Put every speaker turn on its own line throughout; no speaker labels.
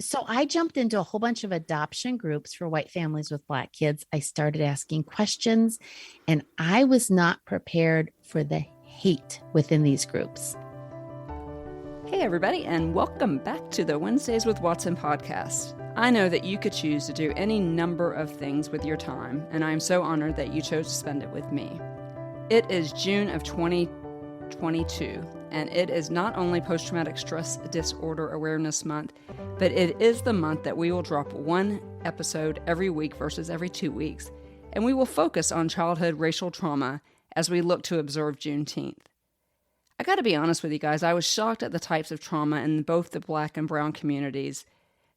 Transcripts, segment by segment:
So I jumped into a whole bunch of adoption groups for white families with Black kids. I started asking questions, and I was not prepared for the hate within these groups.
Hey, everybody, and welcome back to the Wednesdays with Watson podcast. I know that you could choose to do any number of things with your time, and I am so honored that you chose to spend it with me. It is June of 2022, and it is not only Post-Traumatic Stress Disorder Awareness Month, but it is the month that we will drop one episode every week versus every 2 weeks, and we will focus on childhood racial trauma as we look to observe Juneteenth. I got to be honest with you guys, I was shocked at the types of trauma in both the Black and Brown communities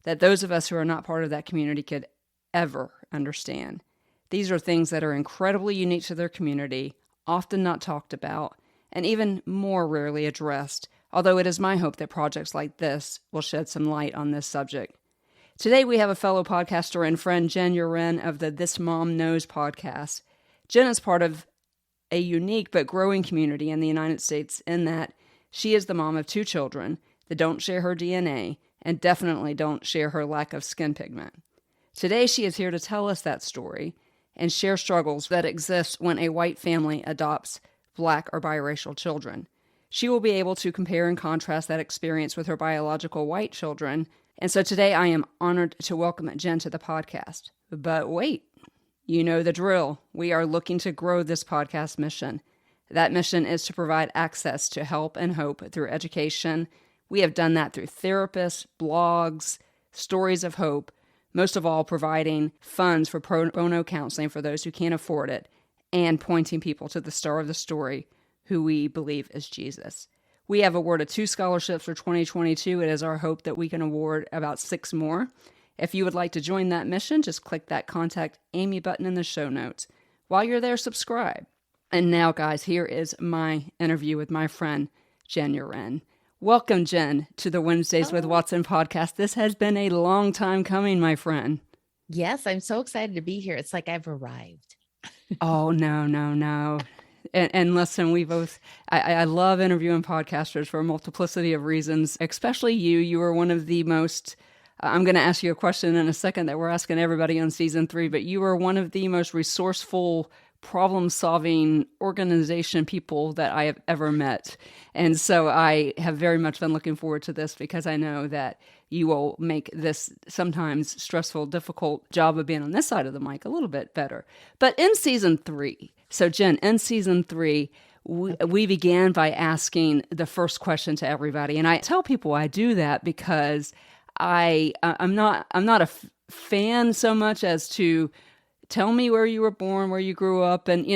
that those of us who are not part of that community could ever understand. These are things that are incredibly unique to their community, often not talked about, and even more rarely addressed, although it is my hope that projects like this will shed some light on this subject. Today we have a fellow podcaster and friend, Jenn Uren of the This Mom Knows podcast. Jenn is part of a unique but growing community in the United States in that she is the mom of 2 children that don't share her DNA and definitely don't share her lack of skin pigment. Today she is here to tell us that story and share struggles that exist when a white family adopts Black or biracial children. She will be able to compare and contrast that experience with her biological white children, and so today I am honored to welcome Jenn to the podcast. But wait. You know the drill. We are looking to grow this podcast mission. That mission is to provide access to help and hope through education. We have done that through therapists, blogs, stories of hope, most of all providing funds for pro bono counseling for those who can't afford it, and pointing people to the star of the story, who we believe is Jesus. We have awarded 2 scholarships for 2022. It is our hope that we can award about 6 more. If you would like to join that mission, just click that Contact Amy button in the show notes. While you're there, subscribe. And now, guys, here is my interview with my friend, Jenn Uren. Welcome, Jenn, to the Wednesdays with Watson podcast. This has been a long time coming, my friend.
Yes, I'm so excited to be here. It's like I've arrived.
Oh, no. And listen, I love interviewing podcasters for a multiplicity of reasons, especially you. You are one of the most... I'm going to ask you a question in a second that we're asking everybody on season 3, but you are one of the most resourceful, problem-solving organization people that I have ever met. And so I have very much been looking forward to this because I know that you will make this sometimes stressful, difficult job of being on this side of the mic a little bit better. But in season 3, so Jenn, in season 3, we began by asking the first question to everybody. And I tell people I do that because I'm not a fan so much as to tell me where you were born, where you grew up, and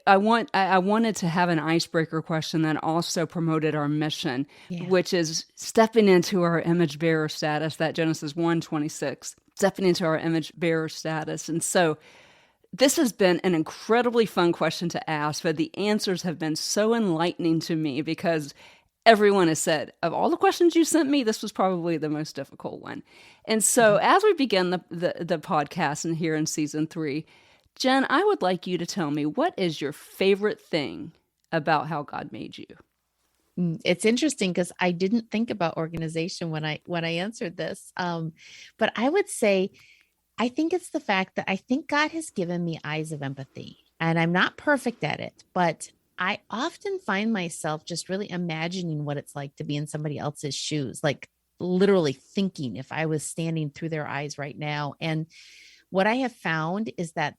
I wanted to have an icebreaker question that also promoted our mission, which is stepping into our image bearer status. That Genesis 1:26, stepping into our image bearer status, and so this has been an incredibly fun question to ask, but the answers have been so enlightening to me because everyone has said, of all the questions you sent me, this was probably the most difficult one. And so as we begin the podcast and here in season 3, Jenn, I would like you to tell me, what is your favorite thing about how God made you?
It's interesting because I didn't think about organization when I answered this. But I would say, I think it's the fact that I think God has given me eyes of empathy, and I'm not perfect at it, but I often find myself just really imagining what it's like to be in somebody else's shoes, like literally thinking if I was standing through their eyes right now. And what I have found is that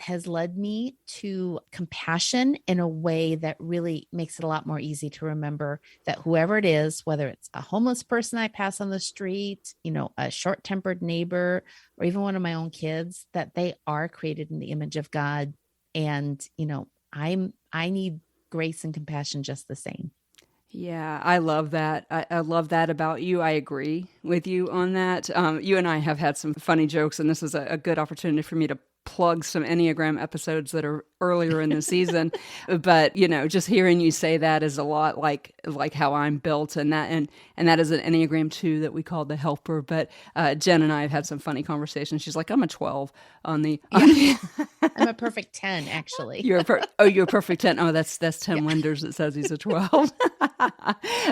has led me to compassion in a way that really makes it a lot more easy to remember that whoever it is, whether it's a homeless person I pass on the street, a short-tempered neighbor, or even one of my own kids, that they are created in the image of God. And, I need grace and compassion just the same.
Yeah, I love that. I love that about you. I agree with you on that. You and I have had some funny jokes, and this is a good opportunity for me to plug some Enneagram episodes that are earlier in the season. But, you know, just hearing you say that is a lot like how I'm built, and that is an Enneagram 2 that we call the helper. But Jen and I have had some funny conversations. She's like, I'm a 12 on the.
I'm a perfect 10, actually.
You're a perfect 10. Oh, that's Tim Winders that says he's a 12.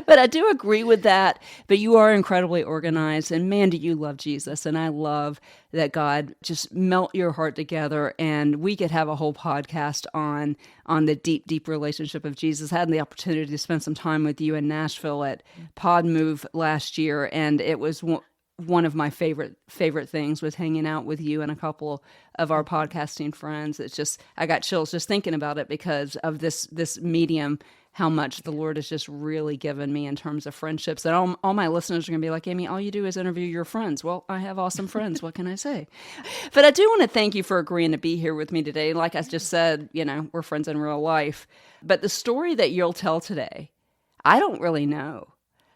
But I do agree with that. But you are incredibly organized, and man, do you love Jesus. And I love that God just melt your heart together. And we could have a whole podcast on the deep, deep relationship of Jesus. I had the opportunity to spend some time with you in Nashville at Pod Move last year, and it was one of my favorite things was hanging out with you and a couple of our podcasting friends. It's just, I got chills just thinking about it because of this medium, how much the Lord has just really given me in terms of friendships. And all my listeners are going to be like, Amy, all you do is interview your friends. Well, I have awesome friends. What can I say? But I do want to thank you for agreeing to be here with me today. Like I just said, you know, we're friends in real life. But the story that you'll tell today, I don't really know.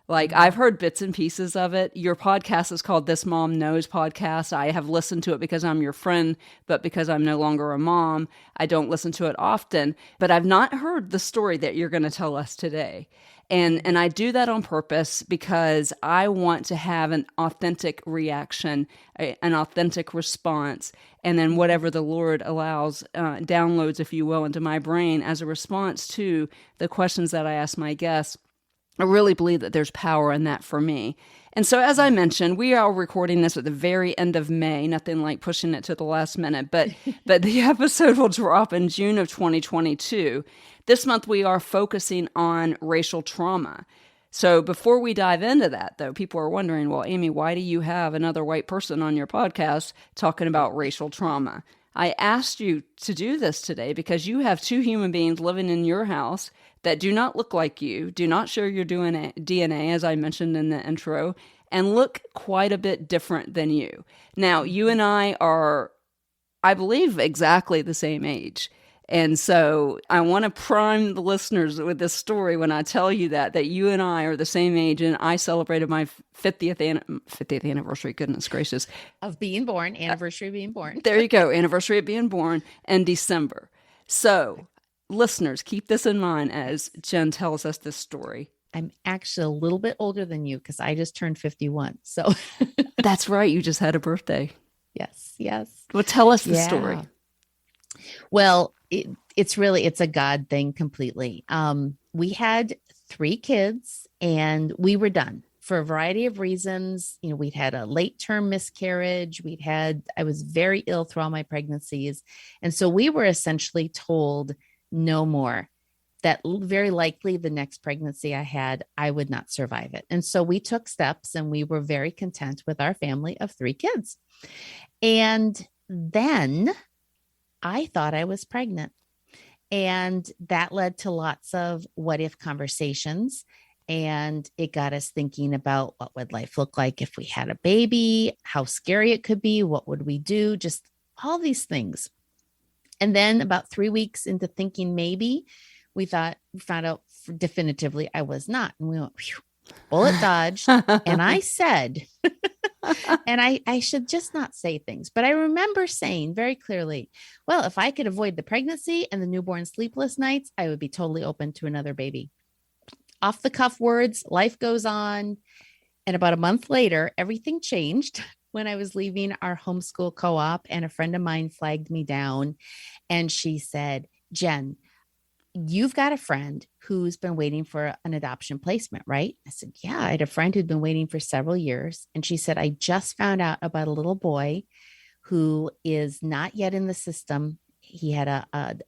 Like, I've heard bits and pieces of it. Your podcast is called This Mom Knows Podcast. I have listened to it because I'm your friend, but because I'm no longer a mom, I don't listen to it often. But I've not heard the story that you're going to tell us today. And I do that on purpose because I want to have an authentic reaction, an authentic response, and then whatever the Lord allows, downloads, if you will, into my brain as a response to the questions that I ask my guests. I really believe that there's power in that for me. And so, as I mentioned, we are recording this at the very end of May, nothing like pushing it to the last minute, but the episode will drop in June of 2022. This month, we are focusing on racial trauma. So before we dive into that, though, people are wondering, well, Amy, why do you have another white person on your podcast talking about racial trauma? I asked you to do this today because you have two human beings living in your house that do not look like you, do not share your DNA, as I mentioned in the intro, and look quite a bit different than you. Now, you and I are, I believe, exactly the same age. And so I want to prime the listeners with this story when I tell you that you and I are the same age, and I celebrated my 50th anniversary, goodness gracious.
Of being born, anniversary of being born.
There you go, anniversary of being born in December. So listeners, keep this in mind as Jenn tells us this story.
I'm actually a little bit older than you because I just turned 51. So
that's right. You just had a birthday.
Yes.
Well, tell us the story.
Well, it's a God thing completely. We had 3 kids and we were done for a variety of reasons. You know, we'd had a late term miscarriage. I was very ill through all my pregnancies. And so we were essentially told no more, that very likely the next pregnancy I had, I would not survive it. And so we took steps and we were very content with our family of 3 kids. And then I thought I was pregnant. And that led to lots of what if conversations. And it got us thinking about what would life look like if we had a baby, how scary it could be, what would we do, just all these things. And then about 3 weeks into thinking maybe, we found out definitively I was not. And we went, whew, bullet dodged. And I said, and I should just not say things, but I remember saying very clearly, well, if I could avoid the pregnancy and the newborn sleepless nights, I would be totally open to another baby. Off the cuff words, life goes on. And about a month later, everything changed when I was leaving our homeschool co-op, and a friend of mine flagged me down and she said, Jenn, you've got a friend who's been waiting for an adoption placement, right? I said, yeah, I had a friend who'd been waiting for several years. And she said, I just found out about a little boy who is not yet in the system. He had an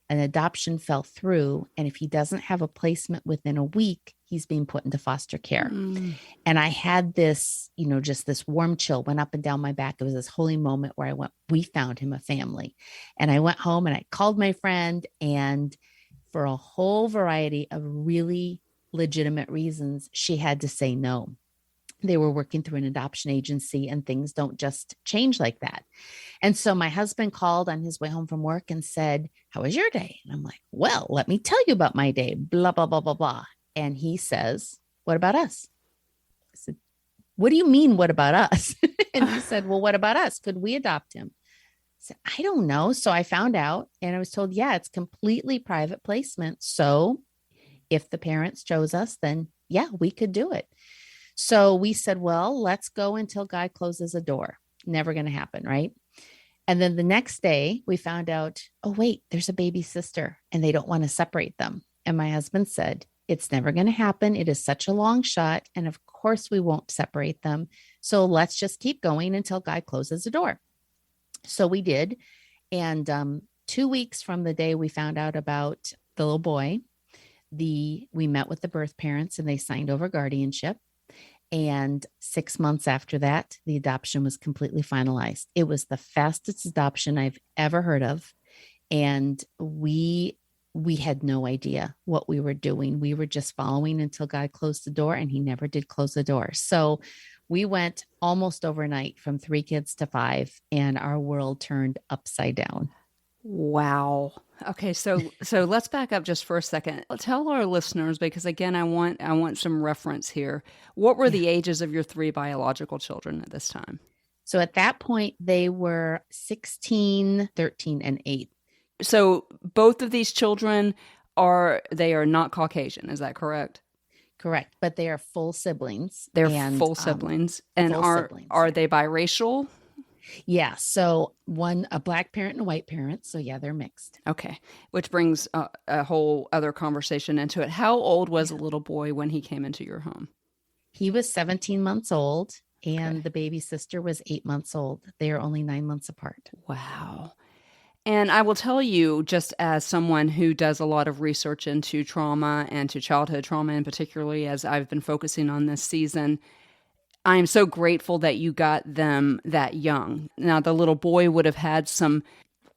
adoption fell through. And if he doesn't have a placement within a week, he's being put into foster care. And I had this, just this warm chill went up and down my back. It was this holy moment where I went, we found him a family. And I went home and I called my friend, and for a whole variety of really legitimate reasons, she had to say no. They were working through an adoption agency and things don't just change like that. And so my husband called on his way home from work and said, how was your day? And I'm like, well, let me tell you about my day, blah, blah, blah, blah, blah. And he says, what about us? I said, what do you mean, what about us? And he said, well, what about us? Could we adopt him? said, I don't know. So I found out and I was told, yeah, it's completely private placement. So if the parents chose us, then yeah, we could do it. So we said, well, let's go until God closes a door. Never going to happen, right? And then the next day we found out, oh, wait, there's a baby sister and they don't want to separate them. And my husband said, it's never going to happen. It is such a long shot. And of course, we won't separate them. So let's just keep going until God closes the door. So we did. And 2 weeks from the day we found out about the little boy, we met with the birth parents and they signed over guardianship. And 6 months after that, the adoption was completely finalized. It was the fastest adoption I've ever heard of. And we had no idea what we were doing. We were just following until God closed the door, and he never did close the door. So we went almost overnight from 3 kids to 5, and our world turned upside down.
Wow. Okay, so let's back up just for a second. Tell our listeners, because again, I want some reference here. What were the ages of your 3 biological children at this time?
So at that point, they were 16, 13, and 8.
So both of these children are not Caucasian, is that correct?
Correct, but they are full siblings.
They're full siblings. And are they biracial?
Yeah. So a Black parent and a white parent. So yeah, they're mixed.
Okay. Which brings a whole other conversation into it. How old was the little boy when he came into your home?
He was 17 months old and the baby sister was 8 months old. They are only 9 months apart.
Wow. And I will tell you, just as someone who does a lot of research into trauma and to childhood trauma, and particularly as I've been focusing on this season, I am so grateful that you got them that young. Now, the little boy would have had some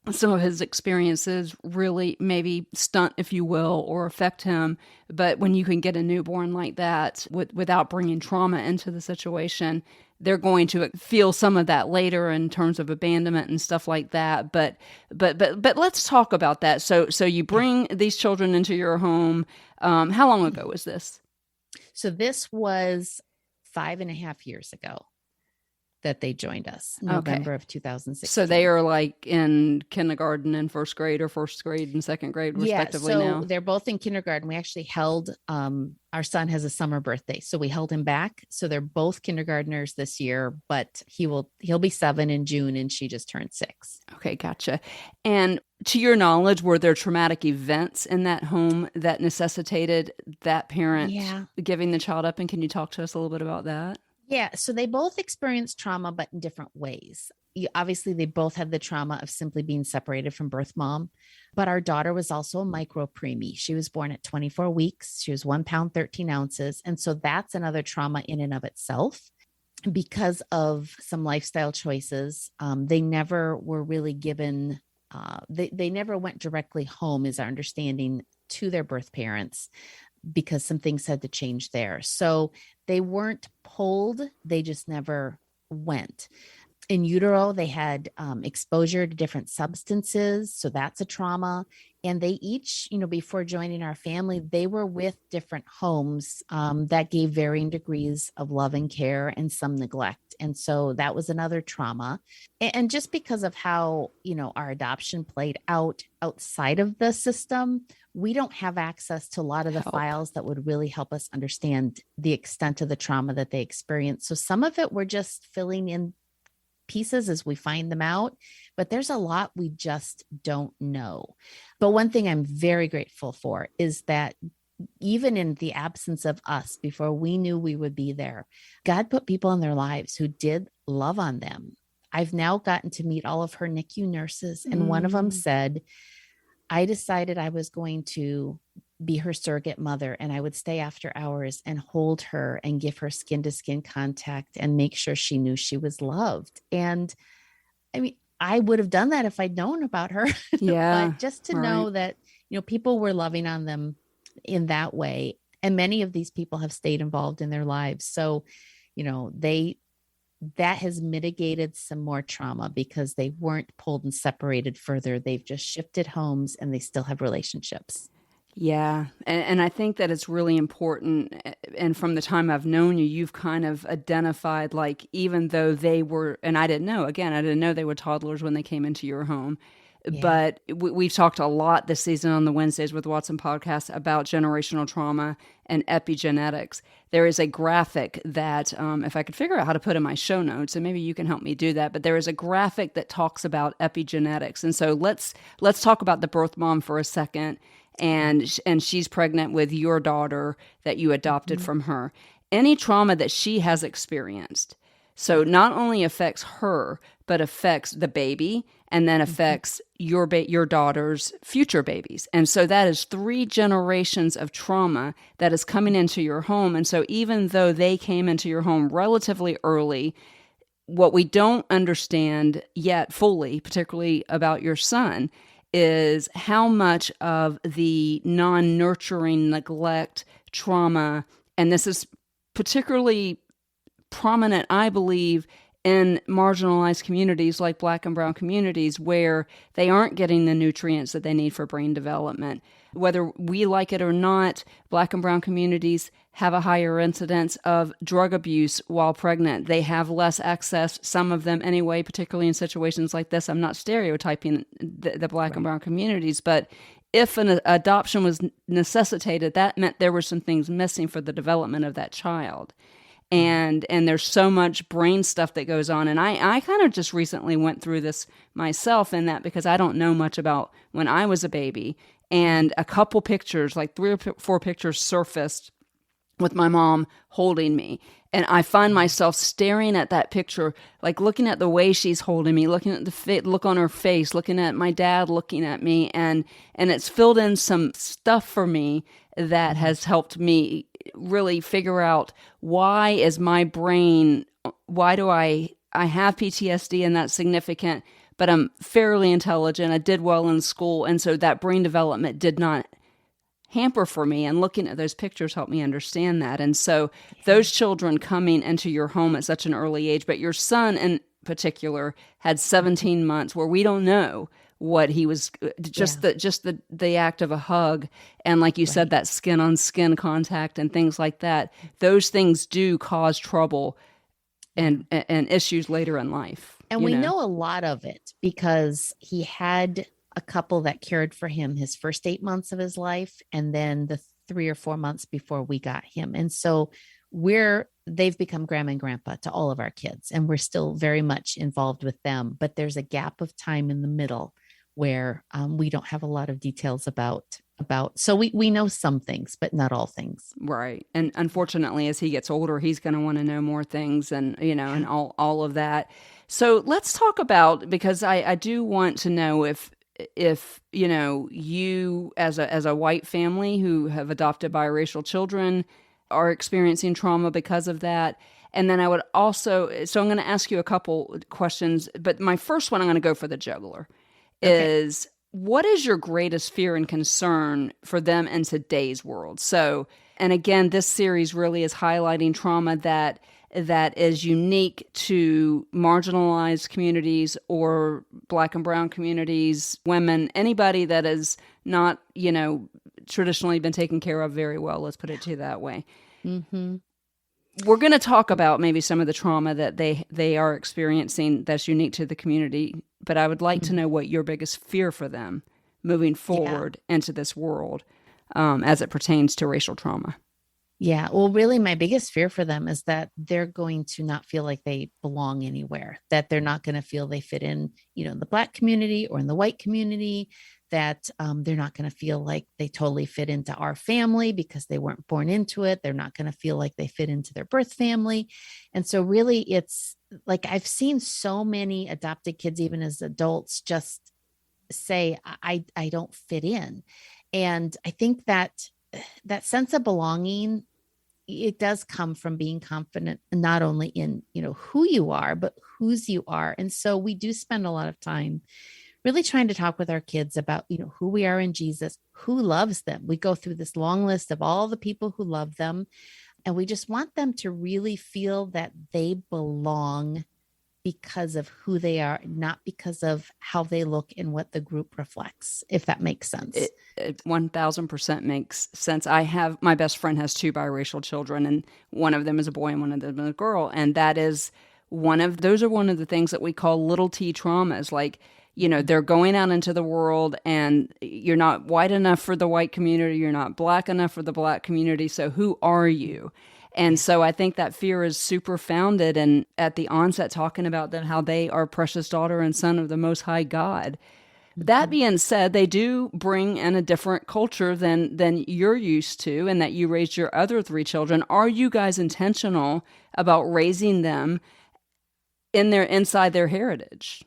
of his experiences really maybe stunt, if you will, or affect him. But when you can get a newborn like that without bringing trauma into the situation, they're going to feel some of that later in terms of abandonment and stuff like that. But let's talk about that. So you bring these children into your home. How long ago was this?
So this was 5.5 years ago that they joined us, November of 2016.
So they are like in kindergarten and first grade, or first grade and second grade respectively now?
They're both in kindergarten. We actually held, our son has a summer birthday, so we held him back. So they're both kindergartners this year, but he'll be 7 in June and she just turned 6.
Okay, gotcha. And to your knowledge, were there traumatic events in that home that necessitated that parent giving the child up? And can you talk to us a little bit about that?
Yeah. So they both experienced trauma, but in different ways. Obviously, they both had the trauma of simply being separated from birth mom. But our daughter was also a micro preemie. She was born at 24 weeks. She was 1 pound, 13 ounces. And so that's another trauma in and of itself. Because of some lifestyle choices, they never were really given, they never went directly home, is our understanding, to their birth parents, because some things had to change there. So they weren't pulled, they just never went. In utero, they had exposure to different substances. So that's a trauma. And they each, before joining our family, they were with different homes that gave varying degrees of love and care and some neglect. And so that was another trauma. And just because of how, our adoption played out outside of the system, we don't have access to a lot of the files that would really help us understand the extent of the trauma that they experienced. So some of it we're just filling in pieces as we find them out, but there's a lot we just don't know. But one thing I'm very grateful for is that even in the absence of us, before we knew we would be there, God put people in their lives who did love on them. I've now gotten to meet all of her NICU nurses, and one of them said, I decided I was going to be her surrogate mother, and I would stay after hours and hold her and give her skin to skin contact and make sure she knew she was loved. And I mean, I would have done that if I'd known about her.
Yeah.
But just to know that, people were loving on them in that way. And many of these people have stayed involved in their lives. So, that has mitigated some more trauma because they weren't pulled and separated further. They've just shifted homes and they still have relationships.
Yeah. And I think that it's really important. And from the time I've known you, you've kind of identified, like, even though they were, and I didn't know, again, I didn't know they were toddlers when they came into your home.
Yeah.
But we've talked a lot this season on the Wednesdays with Watson podcast about generational trauma and epigenetics. There is a graphic that, if I could figure out how to put in my show notes, and maybe you can help me do that, but there is a graphic that talks about epigenetics. And so let's talk about the birth mom for a second. And she's pregnant with your daughter that you adopted
Mhm.
from her. Any trauma that she has experienced, so not only affects her, but affects the baby, and then affects your daughter's future babies. And so that is 3 generations of trauma that is coming into your home. And so even though they came into your home relatively early, what we don't understand yet fully, particularly about your son, is how much of the non-nurturing neglect, trauma, and this is particularly prominent, I believe, in marginalized communities like Black and Brown communities, where they aren't getting the nutrients that they need for brain development. Whether we like it or not, Black and Brown communities have a higher incidence of drug abuse while pregnant. They have less access, some of them anyway, particularly in situations like this. I'm not stereotyping the Black and Brown communities, but if an adoption was necessitated, that meant there were some things missing for the development of that child. And there's so much brain stuff that goes on. And I kind of just recently went through this myself, in that because I don't know much about when I was a baby. And a couple pictures, like 3 or 4 pictures, surfaced with my mom holding me. And I find myself staring at that picture, like looking at the way she's holding me, looking at the look on her face, looking at my dad looking at me. And it's filled in some stuff for me that has helped me really figure out, why is my brain, why do I have PTSD, and that's significant, but I'm fairly intelligent. I did well in school. And so that brain development did not hamper for me, and looking at those pictures helped me understand that. And so those children coming into your home at such an early age, but your son in particular had 17 months where we don't know what he was, just the act of a hug, and like you said, that skin on skin contact and things like that, those things do cause trouble and issues later in life.
And we know a lot of it because he had a couple that cared for him his first 8 months of his life, and then the 3 or 4 months before we got him. And so they've become grandma and grandpa to all of our kids, and we're still very much involved with them. But there's a gap of time in the middle where we don't have a lot of details about. So we know some things, but not all things.
Right. And unfortunately, as he gets older, he's going to want to know more things, and, and all of that. So let's talk about, because I do want to know if you as a white family who have adopted biracial children are experiencing trauma because of that. And then I would also, so I'm going to ask you a couple questions, but my first one, I'm going to go for the juggler, is what is your greatest fear and concern for them in today's world? So, and again, this series really is highlighting trauma that is unique to marginalized communities or Black and Brown communities, women, anybody that is not, traditionally been taken care of very well. Let's put it to that way.
Mm-hmm.
We're going to talk about maybe some of the trauma that they are experiencing that's unique to the community, but I would like to know what your biggest fear for them moving forward into this world as it pertains to racial trauma.
Yeah. Well, really, my biggest fear for them is that they're going to not feel like they belong anywhere, that they're not going to feel they fit in, the Black community or in the white community, that they're not going to feel like they totally fit into our family because they weren't born into it. They're not going to feel like they fit into their birth family. And so really, it's like, I've seen so many adopted kids, even as adults, just say, I don't fit in. And I think that sense of belonging, it does come from being confident, not only in, who you are, but whose you are. And so we do spend a lot of time really trying to talk with our kids about, who we are in Jesus, who loves them. We go through this long list of all the people who love them. And we just want them to really feel that they belong because of who they are, not because of how they look and what the group reflects, if that makes sense.
It 1000% makes sense. My best friend has two biracial children, and one of them is a boy and one of them is a girl. And those are one of the things that we call little T traumas. Like, they're going out into the world and you're not white enough for the white community. You're not black enough for the black community. So who are you? And so I think that fear is super founded. And at the onset, talking about that, how they are precious daughter and son of the Most High God. That being said, they do bring in a different culture than you're used to, and that you raised your other three children. Are you guys intentional about raising them inside their heritage?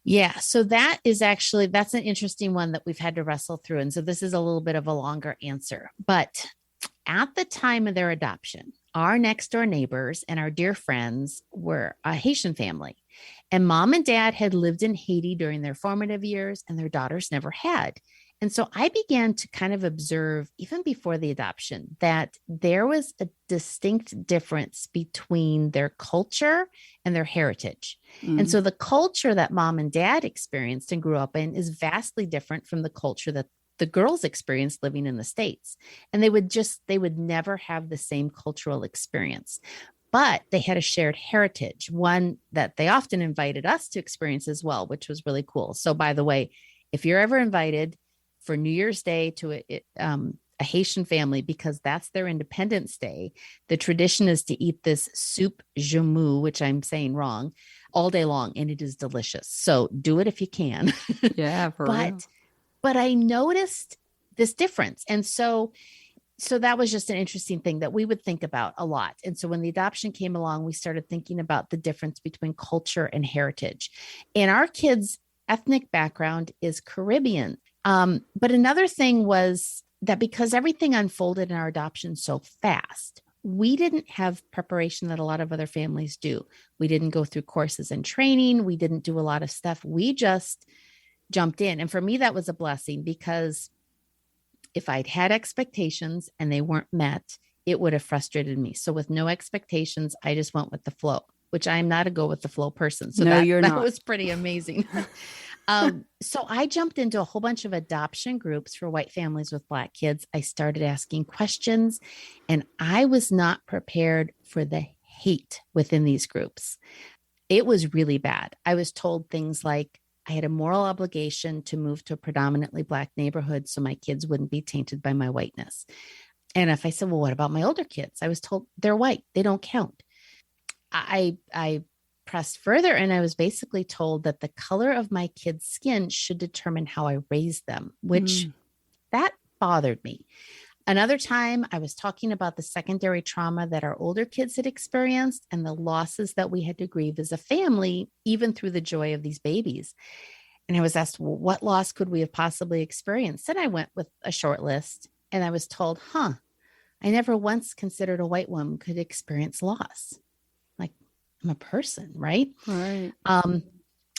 Yeah. So that's an interesting one that we've had to wrestle through. And so this is a little bit of a longer answer, but at the time of their adoption, our next door neighbors and our dear friends were a Haitian family, and mom and dad had lived in Haiti during their formative years and their daughters never had. And so I began to kind of observe, even before the adoption, that there was a distinct difference between their culture and their heritage. And so the culture that mom and dad experienced and grew up in is vastly different from the culture that the girls experienced living in the States. And they would never have the same cultural experience. But they had a shared heritage, one that they often invited us to experience as well, which was really cool. So, by the way, if you're ever invited for New Year's Day to a Haitian family, because that's their Independence Day, the tradition is to eat this soup jamu, which I'm saying wrong, all day long, and it is delicious. So do it if you can.
Yeah, for real.
But I noticed this difference. And so that was just an interesting thing that we would think about a lot. And so when the adoption came along, we started thinking about the difference between culture and heritage. And our kids' ethnic background is Caribbean. But another thing was that because everything unfolded in our adoption so fast, we didn't have preparation that a lot of other families do. We didn't go through courses and training. We didn't do a lot of stuff. We just jumped in. And for me, that was a blessing, because if I'd had expectations and they weren't met, it would have frustrated me. So with no expectations, I just went with the flow, which I'm not a go with the flow person. So that was pretty amazing. So I jumped into a whole bunch of adoption groups for white families with Black kids. I started asking questions, and I was not prepared for the hate within these groups. It was really bad. I was told things like I had a moral obligation to move to a predominantly Black neighborhood so my kids wouldn't be tainted by my whiteness. And if I said, well, what about my older kids? I was told they're white. They don't count. I pressed further, and I was basically told that the color of my kids' skin should determine how I raised them, which that bothered me. Another time I was talking about the secondary trauma that our older kids had experienced and the losses that we had to grieve as a family, even through the joy of these babies. And I was asked, well, what loss could we have possibly experienced? And I went with a short list, and I was told, I never once considered a white woman could experience loss. Like, I'm a person, right?
Right.
And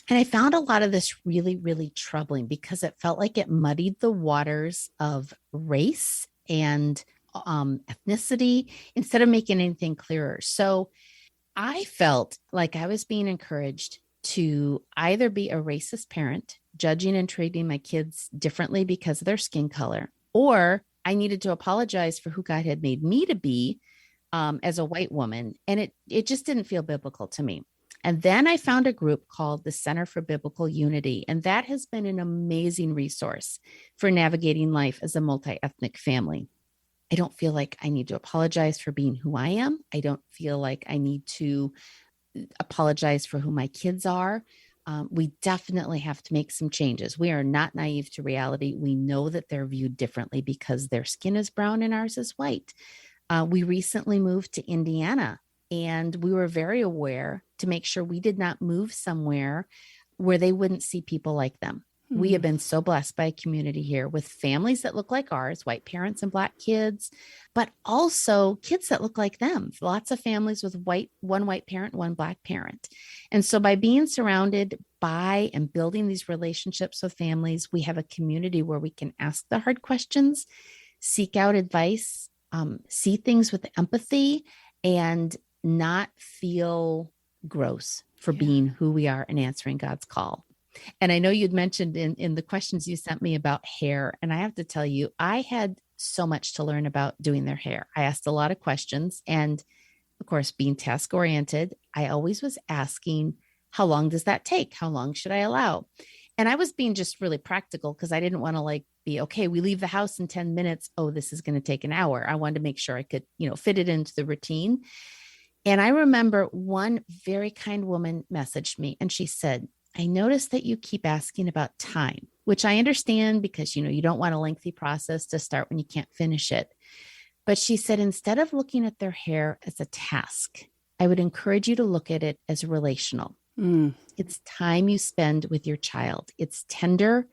I found a lot of this really, really troubling, because it felt like it muddied the waters of race and ethnicity instead of making anything clearer. So I felt like I was being encouraged to either be a racist parent, judging and treating my kids differently because of their skin color, or I needed to apologize for who God had made me to be as a white woman. And it just didn't feel biblical to me. And then I found a group called the Center for Biblical Unity, and that has been an amazing resource for navigating life as a multi-ethnic family. I don't feel like I need to apologize for being who I am. I don't feel like I need to apologize for who my kids are. We definitely have to make some changes. We are not naive to reality. We know that they're viewed differently because their skin is brown and ours is white. We recently moved to Indiana, and we were very aware to make sure we did not move somewhere where they wouldn't see people like them. We have been so blessed by a community here with families that look like ours, white parents and Black kids, but also kids that look like them. Lots of families with one white parent, one Black parent. And so by being surrounded by and building these relationships with families, we have a community where we can ask the hard questions, seek out advice, see things with empathy, and not feel gross for being who we are and answering God's call. And I know you'd mentioned in the questions you sent me about hair. And I have to tell you, I had so much to learn about doing their hair. I asked a lot of questions. And of course, being task oriented, I always was asking, how long does that take? How long should I allow? And I was being just really practical because I didn't want to like be, okay, we leave the house in 10 minutes. Oh, this is going to take an hour. I wanted to make sure I could, fit it into the routine. And I remember one very kind woman messaged me and she said, I noticed that you keep asking about time, which I understand because, you don't want a lengthy process to start when you can't finish it. But she said, instead of looking at their hair as a task, I would encourage you to look at it as relational. It's time you spend with your child. It's tender.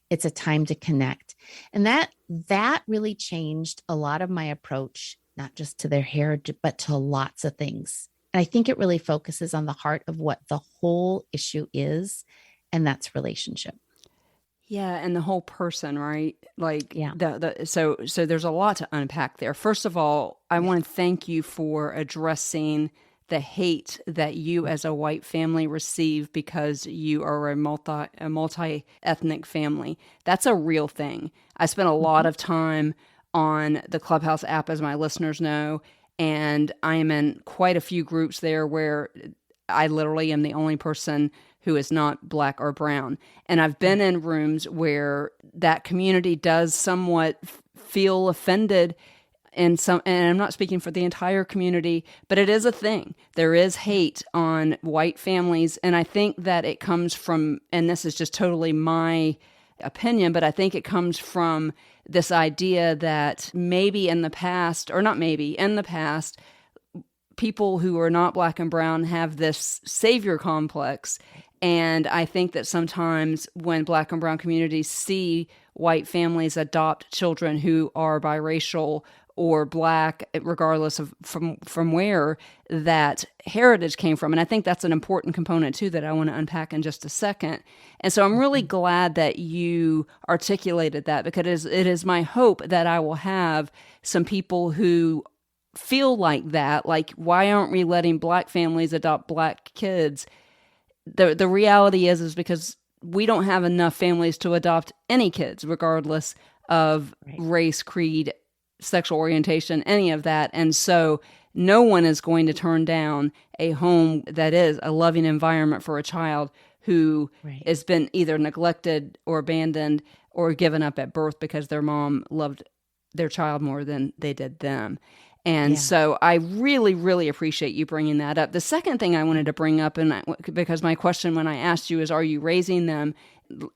It's a time to connect. And that really changed a lot of my approach, not just to their hair, but to lots of things. And I think it really focuses on the heart of what the whole issue is, and that's relationship.
Yeah, and the whole person, right? Like, so there's a lot to unpack there. First of all, I want to thank you for addressing the hate that you as a white family receive because you are a multi-ethnic family. That's a real thing. I spent a lot of time on the Clubhouse app, as my listeners know, and I am in quite a few groups there where I literally am the only person who is not Black or brown. And I've been in rooms where that community does somewhat feel offended, and I'm not speaking for the entire community, but it is a thing. There is hate on white families, and I think that it comes from, and this is just totally my opinion, but I think it comes from this idea that maybe in the past, or not maybe, in the past, people who are not Black and brown have this savior complex. And I think that sometimes when Black and brown communities see white families adopt children who are biracial or Black, regardless of from where that heritage came from. And I think that's an important component too that I want to unpack in just a second. And so I'm really glad that you articulated that, because it is my hope that I will have some people who feel like that, like, why aren't we letting Black families adopt Black kids? The reality is because we don't have enough families to adopt any kids, regardless of race, creed, sexual orientation, any of that. And so no one is going to turn down a home that is a loving environment for a child who has been either neglected or abandoned or given up at birth because their mom loved their child more than they did them. And so I really, really appreciate you bringing that up. The second thing I wanted to bring up, because my question when I asked you is, are you raising them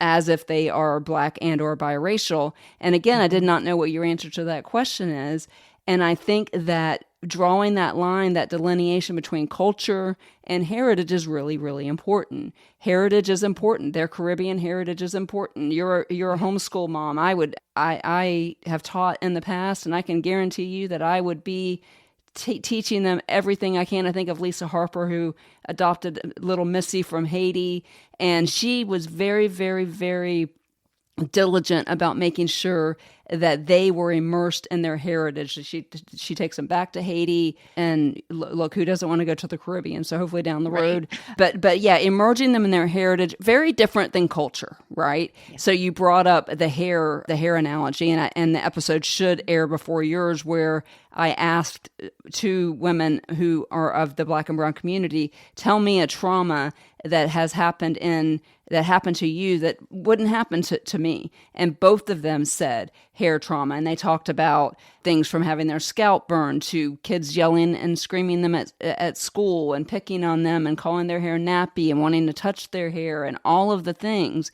as if they are Black and or biracial? And again, I did not know what your answer to that question is. And I think that drawing that line, that delineation between culture and heritage is really, really important. Heritage is important. Their Caribbean heritage is important. You're a homeschool mom. I have taught in the past, and I can guarantee you that I would be teaching them everything I can. I think of Lisa Harper, who adopted little Missy from Haiti, and she was very, very, very diligent about making sure that they were immersed in their heritage. She takes them back to Haiti, and look, who doesn't want to go to the Caribbean? So hopefully down the road, but yeah, immersing them in their heritage, very different than culture, right? Yeah. So you brought up the hair analogy, and the episode should air before yours, where I asked two women who are of the Black and brown community, tell me a trauma that has happened to you that wouldn't happen to me. And both of them said hair trauma. And they talked about things from having their scalp burned to kids yelling and screaming them at school and picking on them and calling their hair nappy and wanting to touch their hair and all of the things.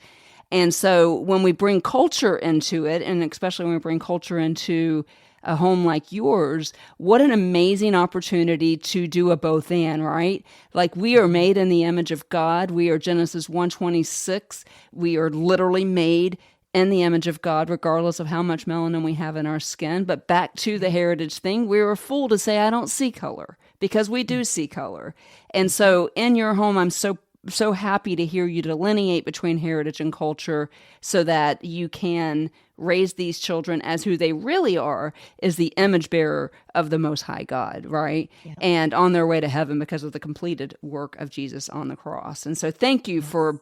And so when we bring culture into it, and especially when we bring culture into a home like yours, what an amazing opportunity to do a both and, right? Like, we are made in the image of God. We are Genesis 1:26. We are literally made in the image of God, regardless of how much melanin we have in our skin. But back to the heritage thing, we're a fool to say, I don't see color, because we do see color. And so in your home, I'm so so happy to hear you delineate between heritage and culture so that you can raise these children as who they really are, is the image bearer of the Most High God, right?
Yeah.
And on their way to heaven because of the completed work of Jesus on the cross. And so thank you for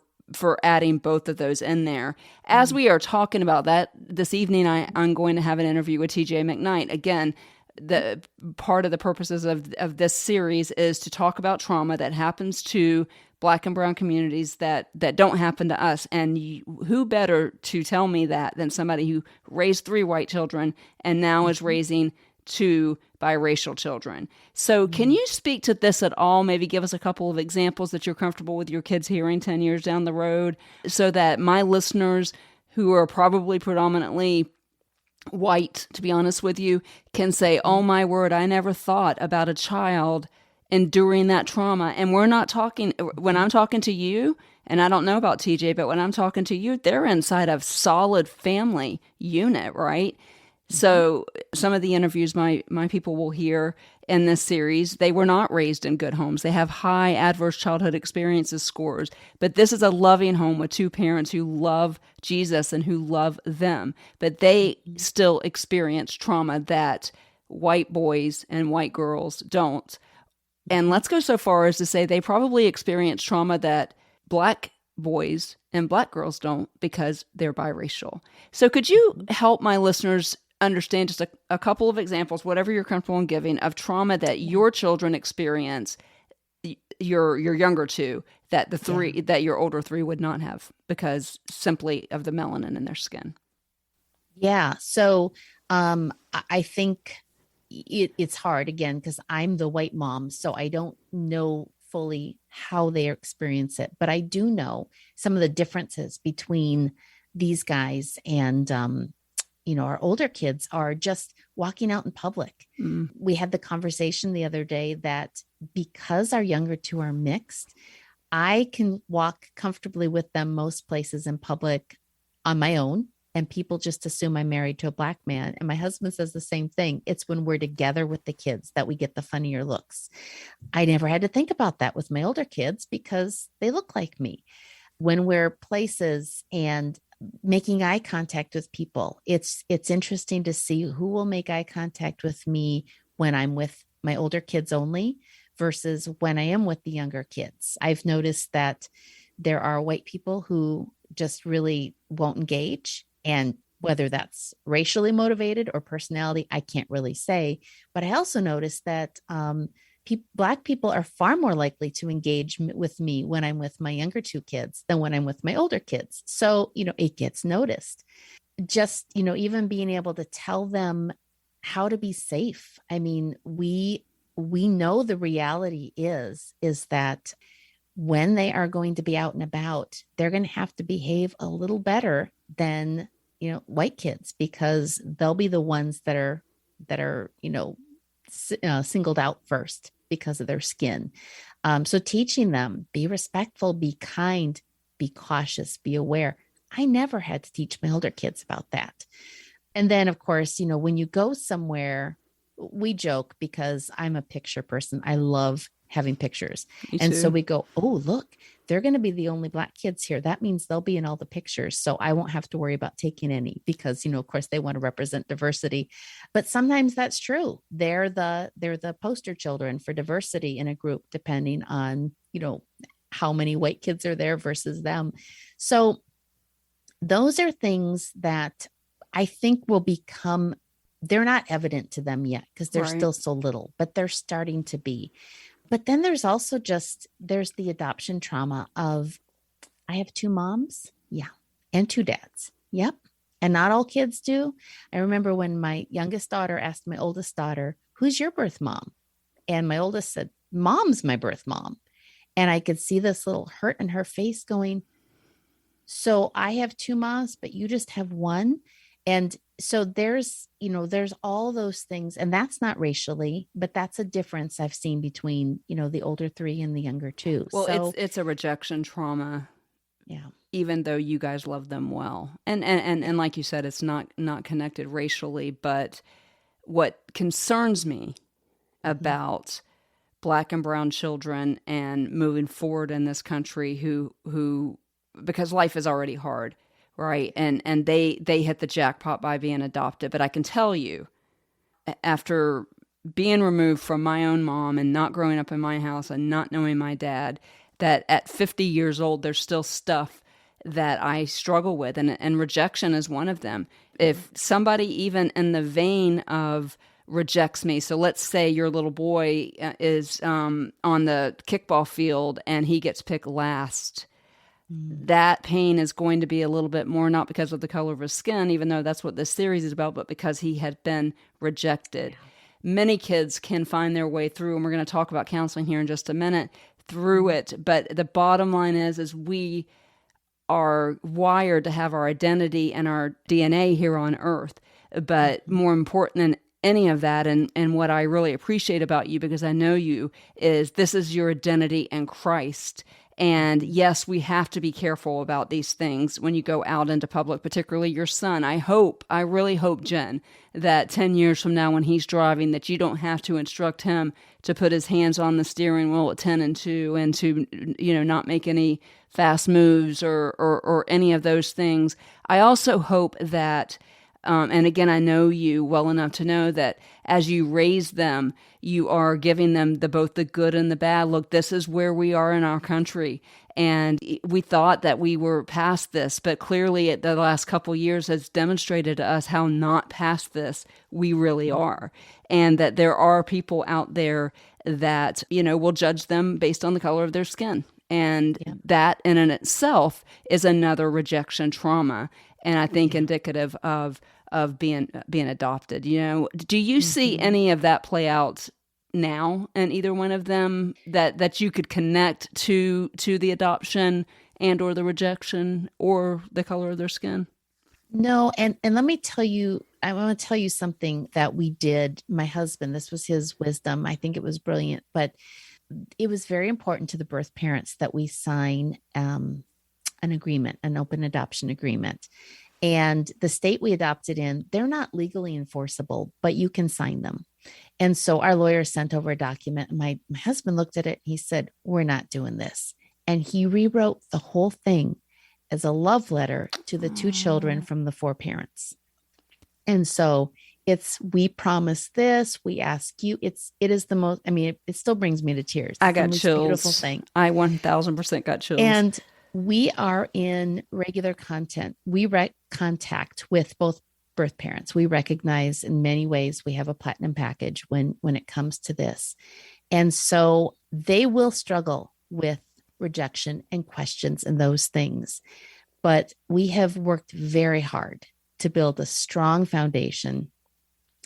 adding both of those in there. As we are talking about that, this evening I'm going to have an interview with TJ McKnight. Again, the part of the purposes of this series is to talk about trauma that happens to Black and brown communities that don't happen to us. And who better to tell me that than somebody who raised 3 white children and now is raising 2 biracial children. So can you speak to this at all? Maybe give us a couple of examples that you're comfortable with your kids hearing 10 years down the road so that my listeners, who are probably predominantly white, to be honest with you, can say, oh my word, I never thought about a child enduring that trauma. And we're not talking, when I'm talking to you, and I don't know about TJ, but when I'm talking to you, they're inside a solid family unit, right? So some of the interviews my people will hear in this series, they were not raised in good homes. They have high adverse childhood experiences scores, but this is a loving home with 2 parents who love Jesus and who love them, but they still experience trauma that white boys and white girls don't. And let's go so far as to say they probably experience trauma that Black boys and Black girls don't because they're biracial. So could you help my listeners understand just a couple of examples, whatever you're comfortable in giving, of trauma that your children experience, your younger 2, that the 3 that your older 3 would not have because simply of the melanin in their skin?
Yeah. So I think it's hard again because I'm the white mom, so I don't know fully how they experience it, but I do know some of the differences between these guys and our older kids are just walking out in public. We had the conversation the other day that because our younger 2 are mixed, I can walk comfortably with them most places in public on my own. And people just assume I'm married to a Black man. And my husband says the same thing. It's when we're together with the kids that we get the funnier looks. I never had to think about that with my older kids because they look like me. When we're places and making eye contact with people, it's interesting to see who will make eye contact with me when I'm with my older kids only versus when I am with the younger kids. I've noticed that there are white people who just really won't engage. And whether that's racially motivated or personality, I can't really say. But I also noticed that Black people are far more likely to engage with me when I'm with my younger 2 kids than when I'm with my older kids. So, it gets noticed. Just, even being able to tell them how to be safe. I mean, we know the reality is that when they are going to be out and about, they're going to have to behave a little better than white kids because they'll be the ones that are singled out first because of their skin. So teaching them, be respectful, be kind, be cautious, be aware. I never had to teach my older kids about that. And then, of course, when you go somewhere, we joke because I'm a picture person. I love having pictures. And so we go, oh, look, they're going to be the only Black kids here. That means they'll be in all the pictures. So I won't have to worry about taking any because, of course, they want to represent diversity. But sometimes that's true. They're the poster children for diversity in a group, depending on, how many white kids are there versus them. So those are things that I think will become, they're not evident to them yet because they're still so little, but they're starting to be. But then there's also there's the adoption trauma of, I have 2 moms. Yeah. And 2 dads. Yep. And not all kids do. I remember when my youngest daughter asked my oldest daughter, who's your birth mom? And my oldest said, Mom's my birth mom. And I could see this little hurt in her face going, so I have 2 moms, but you just have one. And so there's all those things, and that's not racially, but that's a difference I've seen between, the older 3 and the younger 2.
Well,
so,
it's a rejection trauma.
Yeah.
Even though you guys love them well. And like you said, it's not connected racially, but what concerns me about Black and brown children and moving forward in this country who because life is already hard, right? And they hit the jackpot by being adopted. But I can tell you, after being removed from my own mom and not growing up in my house and not knowing my dad, that at 50 years old, there's still stuff that I struggle with, and rejection is one of them. If somebody even in the vein of rejects me, so let's say your little boy is on the kickball field and he gets picked last, that pain is going to be a little bit more, not because of the color of his skin, even though that's what this series is about, but because he had been rejected. Yeah. Many kids can find their way through, and we're going to talk about counseling here in just a minute, through it. But the bottom line is we are wired to have our identity and our DNA here on earth. But more important than any of that, and what I really appreciate about you, because I know you, is this is your identity in Christ. And yes, we have to be careful about these things when you go out into public, particularly your son. I really hope, Jen, that 10 years from now when he's driving, that you don't have to instruct him to put his hands on the steering wheel at 10 and 2 and to, not make any fast moves or any of those things. I also hope that, and again, I know you well enough to know that as you raise them, you are giving them both the good and the bad. Look, this is where we are in our country. And we thought that we were past this, but clearly the last couple of years has demonstrated to us how not past this we really are. And that there are people out there that, will judge them based on the color of their skin. And that in and itself is another rejection trauma. And I think indicative of being adopted. Do you see any of that play out now in either one of them that you could connect to the adoption and or the rejection or the color of their skin?
No, and let me tell you, I want to tell you something that we did. My husband, this was his wisdom. I think it was brilliant, but it was very important to the birth parents that we sign an agreement, an open adoption agreement. And the state we adopted in, they're not legally enforceable, but you can sign them. And so our lawyer sent over a document. And my husband looked at it. He said, "We're not doing this." And he rewrote the whole thing as a love letter to the two children from the four parents. And so we promise this, we ask you, it is the most, it still brings me to tears.
I got chills.
Beautiful thing.
I 1000% got chills.
And we are in regular contact with both birth parents. We recognize in many ways we have a platinum package when it comes to this. And so they will struggle with rejection and questions and those things. But we have worked very hard to build a strong foundation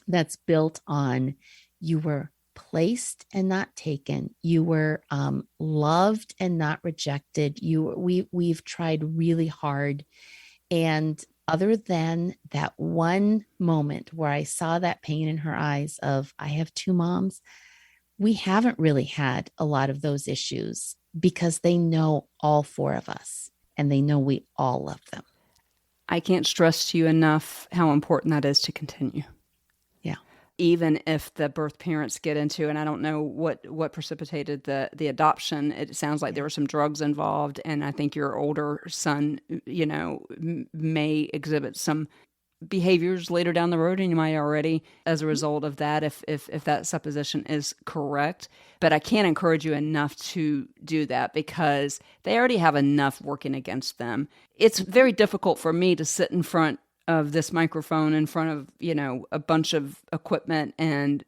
that's built on you were placed and not taken. You were loved and not rejected. We've tried really hard. And other than that one moment where I saw that pain in her eyes of, I have two moms, we haven't really had a lot of those issues because they know all four of us and they know we all love them.
I can't stress to you enough how important that is to continue.
Yeah.
Even if the birth parents get into, and I don't know what precipitated the adoption, it sounds like there were some drugs involved, and I think your older son, may exhibit some behaviors later down the road, and you might already as a result of that, if that supposition is correct. But I can't encourage you enough to do that because they already have enough working against them. It's very difficult for me to sit in front of this microphone in front of, a bunch of equipment and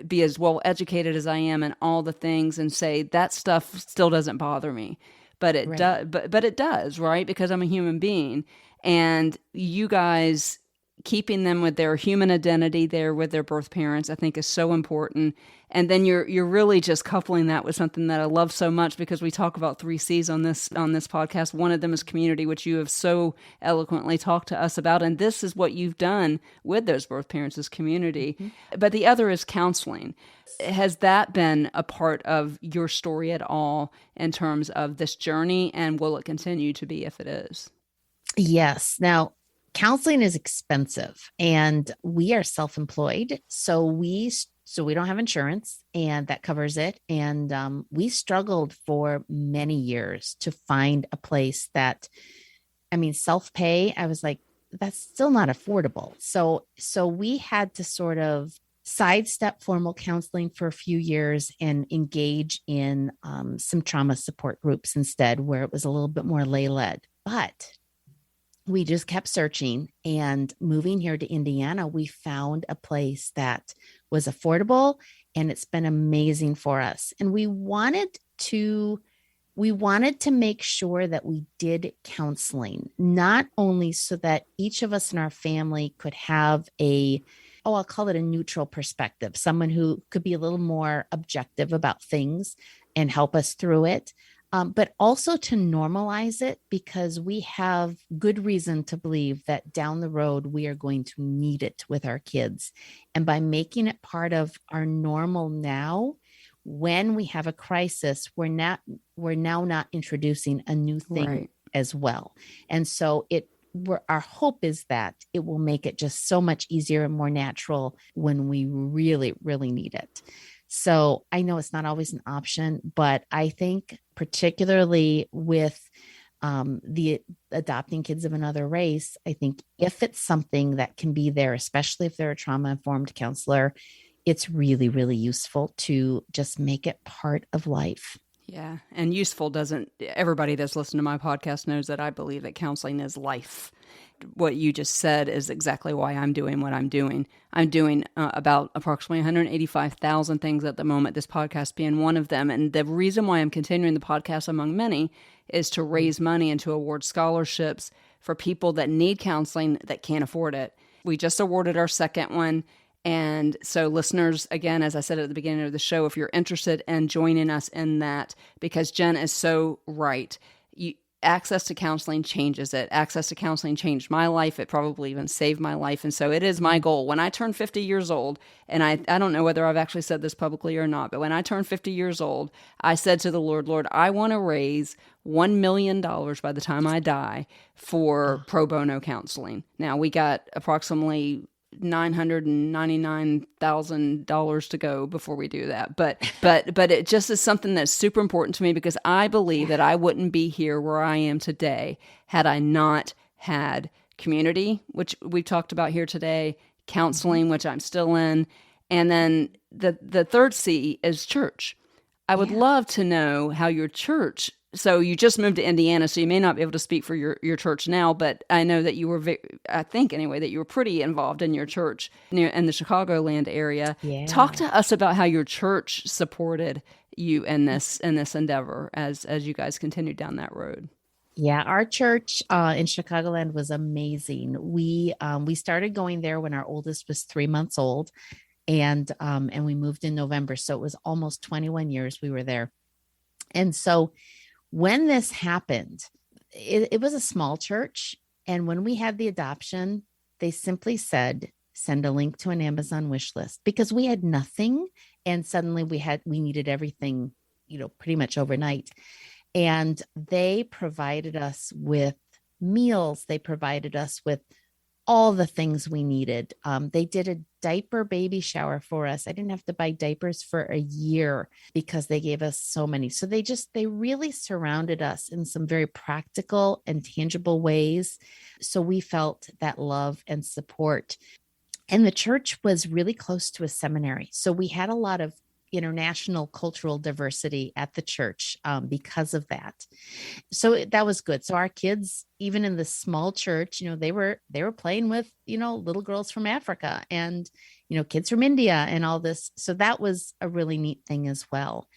be as well educated as I am and all the things and say that stuff still doesn't bother me. But it does, but it does, right? Because I'm a human being. And you guys keeping them with their human identity there with their birth parents, I think is so important. And then you're really just coupling that with something that I love so much because we talk about 3 C's on this podcast. One of them is community, which you have so eloquently talked to us about. And this is what you've done with those birth parents is community. Mm-hmm. But the other is counseling. Has that been a part of your story at all in terms of this journey? And will it continue to be if it is?
Yes. Now, counseling is expensive, and we are self-employed. So we don't have insurance, and that covers it. And we struggled for many years to find a place that, I mean, self-pay. I was like, that's still not affordable. So we had to sort of sidestep formal counseling for a few years and engage in some trauma support groups instead, where it was a little bit more lay-led. But we just kept searching, and moving here to Indiana, we found a place that was affordable, and it's been amazing for us. And we wanted to make sure that we did counseling, not only so that each of us in our family could have I'll call it a neutral perspective, someone who could be a little more objective about things and help us through it, but also to normalize it, because we have good reason to believe that down the road we are going to need it with our kids. And by making it part of our normal now, when we have a crisis, we're now not introducing a new thing
Right.
as well. And so our hope is that it will make it just so much easier and more natural when we really, really need it. So I know it's not always an option, but I think particularly with the adopting kids of another race, I think if it's something that can be there, especially if they're a trauma-informed counselor, it's really, really useful to just make it part of life.
Yeah. And useful everybody that's listened to my podcast knows that I believe that counseling is life. What you just said is exactly why I'm doing what I'm doing. I'm doing about approximately 185,000 things at the moment, this podcast being one of them. And the reason why I'm continuing the podcast among many is to raise money and to award scholarships for people that need counseling that can't afford it. We just awarded our second one. And so listeners, again, as I said at the beginning of the show, if you're interested in joining us in that, because Jenn is so right, access to counseling changes it. Access to counseling changed my life. It probably even saved my life. And so it is my goal. When I turn 50 years old, and I don't know whether I've actually said this publicly or not, but when I turn 50 years old, I said to the Lord, I want to raise $1 million by the time I die for pro bono counseling. Now, we got approximately $999,000 to go before we do that. But it just is something that's super important to me, because I believe that I wouldn't be here where I am today had I not had community, which we've talked about here today, counseling, which I'm still in. And then the third C is church. I would love to know how your church. So you just moved to Indiana, so you may not be able to speak for your church now, but I know that you were, I think anyway, that you were pretty involved in your church in the Chicagoland area.
Yeah.
Talk to us about how your church supported you in this endeavor as you guys continued down that road.
Yeah, our church in Chicagoland was amazing. We started going there when our oldest was 3 months old, and we moved in November, so it was almost 21 years we were there. And so when this happened, it was a small church. And when we had the adoption, they simply said, send a link to an Amazon wish list, because we had nothing. And suddenly we needed everything, pretty much overnight. And they provided us with meals. They provided us with all the things we needed. They did a diaper baby shower for us. I didn't have to buy diapers for a year because they gave us so many. So they really surrounded us in some very practical and tangible ways. So we felt that love and support. And the church was really close to a seminary. So we had a lot of international cultural diversity at the church because of that. So that was good. So our kids, even in this small church, they were playing with, little girls from Africa and, kids from India and all this. So that was a really neat thing as well.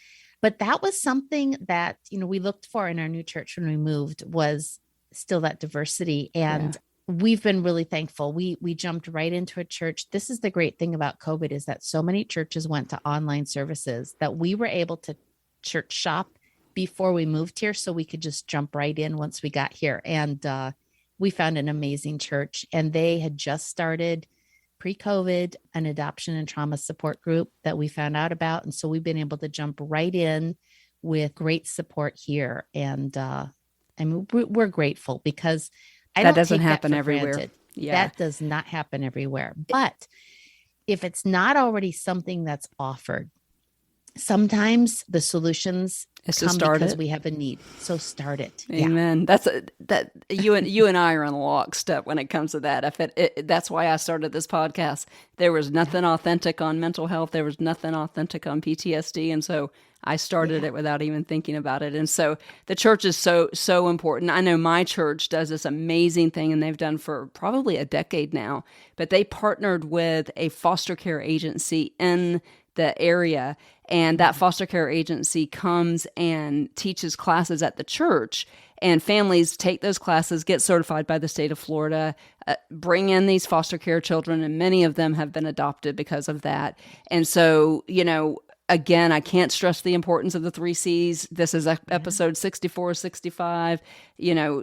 But that was something that, we looked for in our new church when we moved, was still that diversity. And we've been really thankful. We jumped right into a church. This is the great thing about COVID, is that so many churches went to online services that we were able to church shop before we moved here, so we could just jump right in once we got here. And we found an amazing church, and they had just started pre-COVID an adoption and trauma support group that we found out about. And so we've been able to jump right in with great support here. And we're grateful, because
that doesn't happen everywhere. Yeah.
That does not happen everywhere. But if it's not already something that's offered, sometimes the solutions
It's to
come
start
because
it.
we have a need. So start it.
Amen. That you and I are in lockstep when it comes to that. That's why I started this podcast. There was nothing authentic on mental health. There was nothing authentic on PTSD, and so I started it without even thinking about it. And so the church is so important. I know my church does this amazing thing, and they've done for probably a decade now. But they partnered with a foster care agency in the area, and that foster care agency comes and teaches classes at the church, and families take those classes, get certified by the state of Florida, bring in these foster care children, and many of them have been adopted because of that. And so, again, I can't stress the importance of the 3 C's. This is episode 64, 65,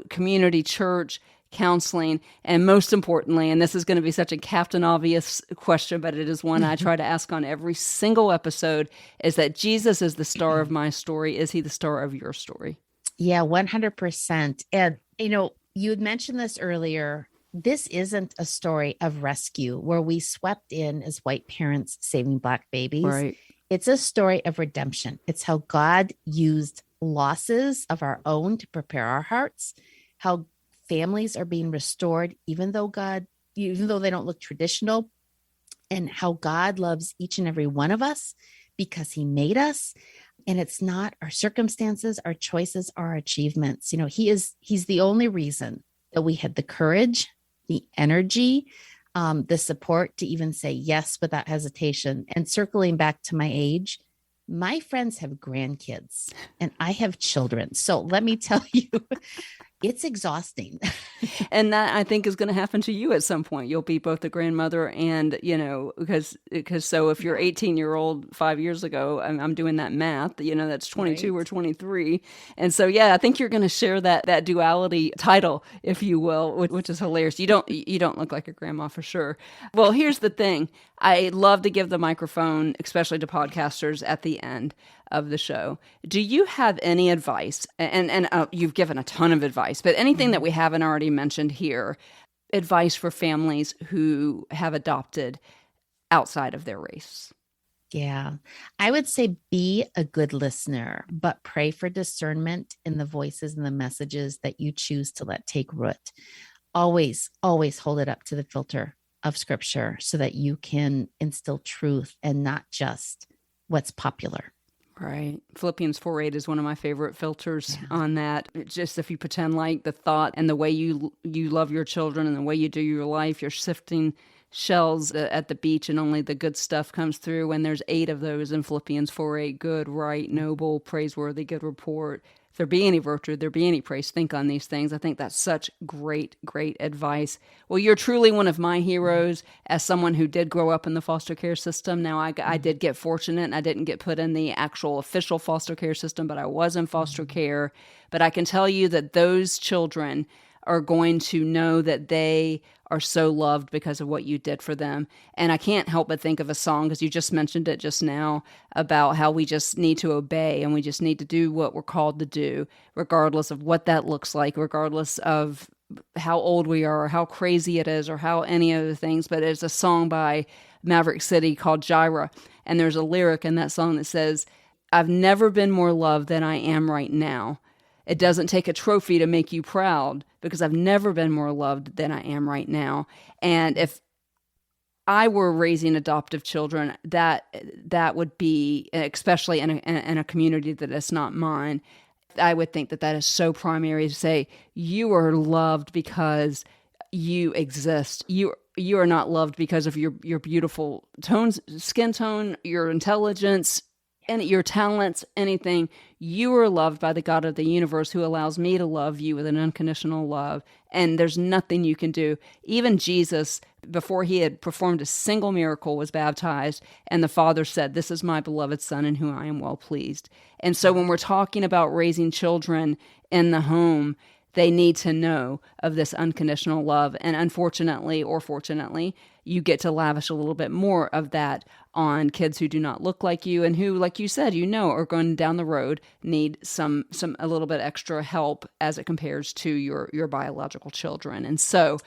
community, church, counseling, and most importantly, and this is going to be such a Captain Obvious question, but it is one I try to ask on every single episode, is that Jesus is the star of my story. Is he the star of your story?
Yeah, 100%. And, you had mentioned this earlier. This isn't a story of rescue where we swept in as white parents saving Black babies.
Right.
It's a story of redemption. It's how God used losses of our own to prepare our hearts, how families are being restored, even though they don't look traditional, and how God loves each and every one of us because he made us. And it's not our circumstances, our choices, our achievements. He's the only reason that we had the courage, the energy, the support to even say yes without hesitation. And circling back to my age, my friends have grandkids and I have children. So let me tell you, it's exhausting.
And that, I think, is going to happen to you at some point. You'll be both a grandmother and, because so if you're 18-year-old 5 years ago, I'm doing that math, that's 22 or 23. And so, yeah, I think you're going to share that duality title, if you will, which is hilarious. You don't look like a grandma for sure. Well, here's the thing. I love to give the microphone, especially to podcasters, at the end of the show. Do you have any advice? And you've given a ton of advice, but anything that we haven't already mentioned here, advice for families who have adopted outside of their race?
Yeah, I would say be a good listener, but pray for discernment in the voices and the messages that you choose to let take root. Always, always hold it up to the filter of scripture so that you can instill truth and not just what's popular.
Right. Philippians 4:8 is one of my favorite filters on that. It's just if you pretend like the thought and the way you love your children and the way you do your life, you're sifting shells at the beach and only the good stuff comes through. And there's 8 of those in Philippians 4:8, good, right, noble, praiseworthy, good report. If there be any virtue, there be any praise, think on these things. I think that's such great, great advice. Well, you're truly one of my heroes as someone who did grow up in the foster care system. Now, I did get fortunate and I didn't get put in the actual official foster care system, but I was in foster care. But I can tell you that those children are going to know that they are so loved because of what you did for them. And I can't help but think of a song, because you just mentioned it just now, about how we just need to obey and we just need to do what we're called to do, regardless of what that looks like, regardless of how old we are or how crazy it is or how any other things. But it's a song by Maverick City called Jireh. And there's a lyric in that song that says, I've never been more loved than I am right now. It doesn't take a trophy to make you proud, because I've never been more loved than I am right now. And if I were raising adoptive children, that would be, especially in a community that is not mine, I would think that is so primary to say, you are loved because you exist. You are not loved because of your beautiful skin tone, your intelligence, and your talents, anything. You are loved by the God of the universe, who allows me to love you with an unconditional love. And there's nothing you can do. Even Jesus, before he had performed a single miracle, was baptized. And the Father said, this is my beloved Son in whom I am well pleased. And so when we're talking about raising children in the home, they need to know of this unconditional love. And unfortunately, or fortunately, you get to lavish a little bit more of that on kids who do not look like you and who, like you said, are going down the road, need a little bit extra help as it compares to your biological children. And so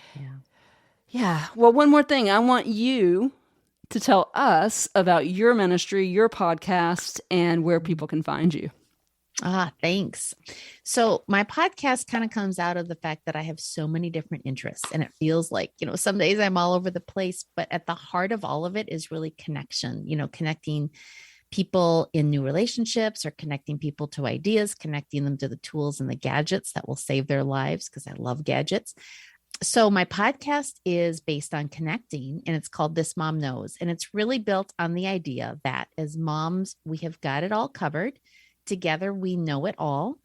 Yeah. Well, one more thing. I want you to tell us about your ministry, your podcast, and where people can find you.
Thanks. So my podcast kind of comes out of the fact that I have so many different interests, and it feels like, some days I'm all over the place, but at the heart of all of it is really connection, connecting people in new relationships, or connecting people to ideas, connecting them to the tools and the gadgets that will save their lives, because I love gadgets. So my podcast is based on connecting, and it's called This Mom Knows. And it's really built on the idea that as moms, we have got it all covered. Together, we know it all.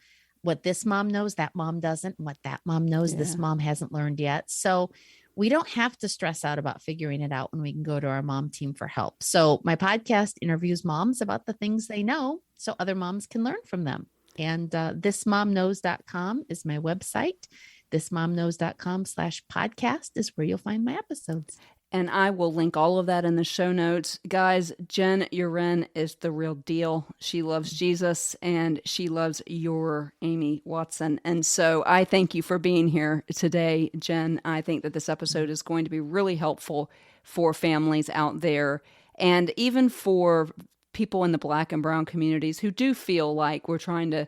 What this mom knows, that mom doesn't. And what that mom knows, this mom hasn't learned yet. So we don't have to stress out about figuring it out when we can go to our mom team for help. So my podcast interviews moms about the things they know so other moms can learn from them. And thismomknows.com is my website. thismomknows.com/podcast is where you'll find my episodes.
And I will link all of that in the show notes. Guys, Jenn Uren is the real deal. She loves Jesus, and she loves your Amy Watson. And so I thank you for being here today, Jenn. I think that this episode is going to be really helpful for families out there, and even for people in the Black and brown communities who do feel like we're trying to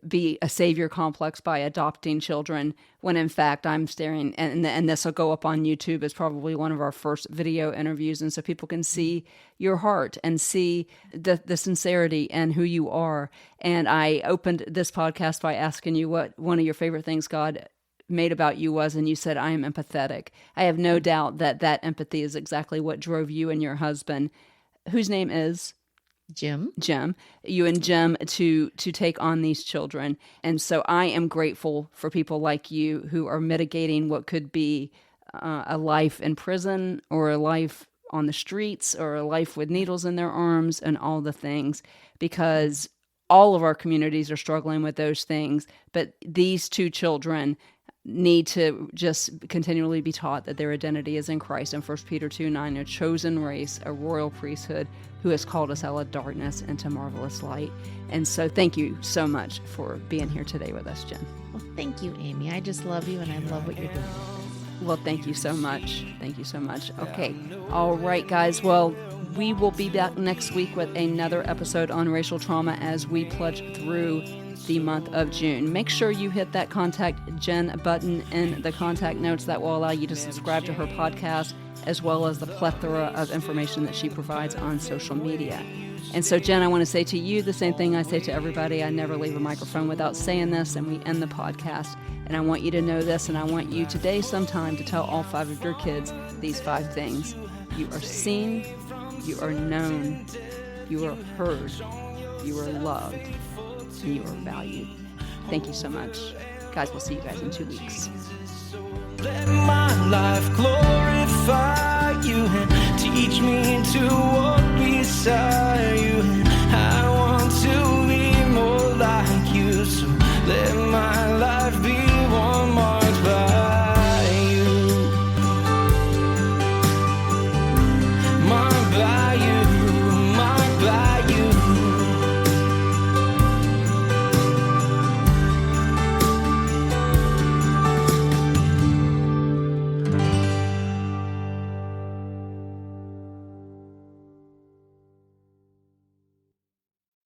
be a savior complex by adopting children, when in fact I'm staring, and this will go up on YouTube as probably one of our first video interviews, and so people can see your heart and see the sincerity and who you are. And I opened this podcast by asking you what one of your favorite things God made about you was, and you said, I am empathetic. I have no doubt that empathy is exactly what drove you and your husband, whose name is
Jim,
you and Jim, to take on these children. And so I am grateful for people like you who are mitigating what could be a life in prison, or a life on the streets, or a life with needles in their arms, and all the things, because all of our communities are struggling with those things. But these two children need to just continually be taught that their identity is in Christ. And 1 Peter 2:9, a chosen race, a royal priesthood, who has called us out of darkness into marvelous light. And so thank you so much for being here today with us, Jenn.
Well, thank you, Amy. I just love you, and I love what you're doing.
Well, thank you so much. Thank you so much. Okay. All right, guys. Well, we will be back next week with another episode on racial trauma as we plunge through the month of June. Make sure you hit that Contact Jenn button in the contact notes. That will allow you to subscribe to her podcast, as well as the plethora of information that she provides on social media. And so, Jenn, I want to say to you the same thing I say to everybody. I never leave a microphone without saying this, and we end the podcast. And I want you to know this, and I want you today sometime to tell all 5 of your kids these 5 things. You are seen, you are known, you are heard, you are loved, and you are valued. Thank you so much. Guys, we'll see you guys in 2 weeks.
Let my life glorify you, and teach me to walk beside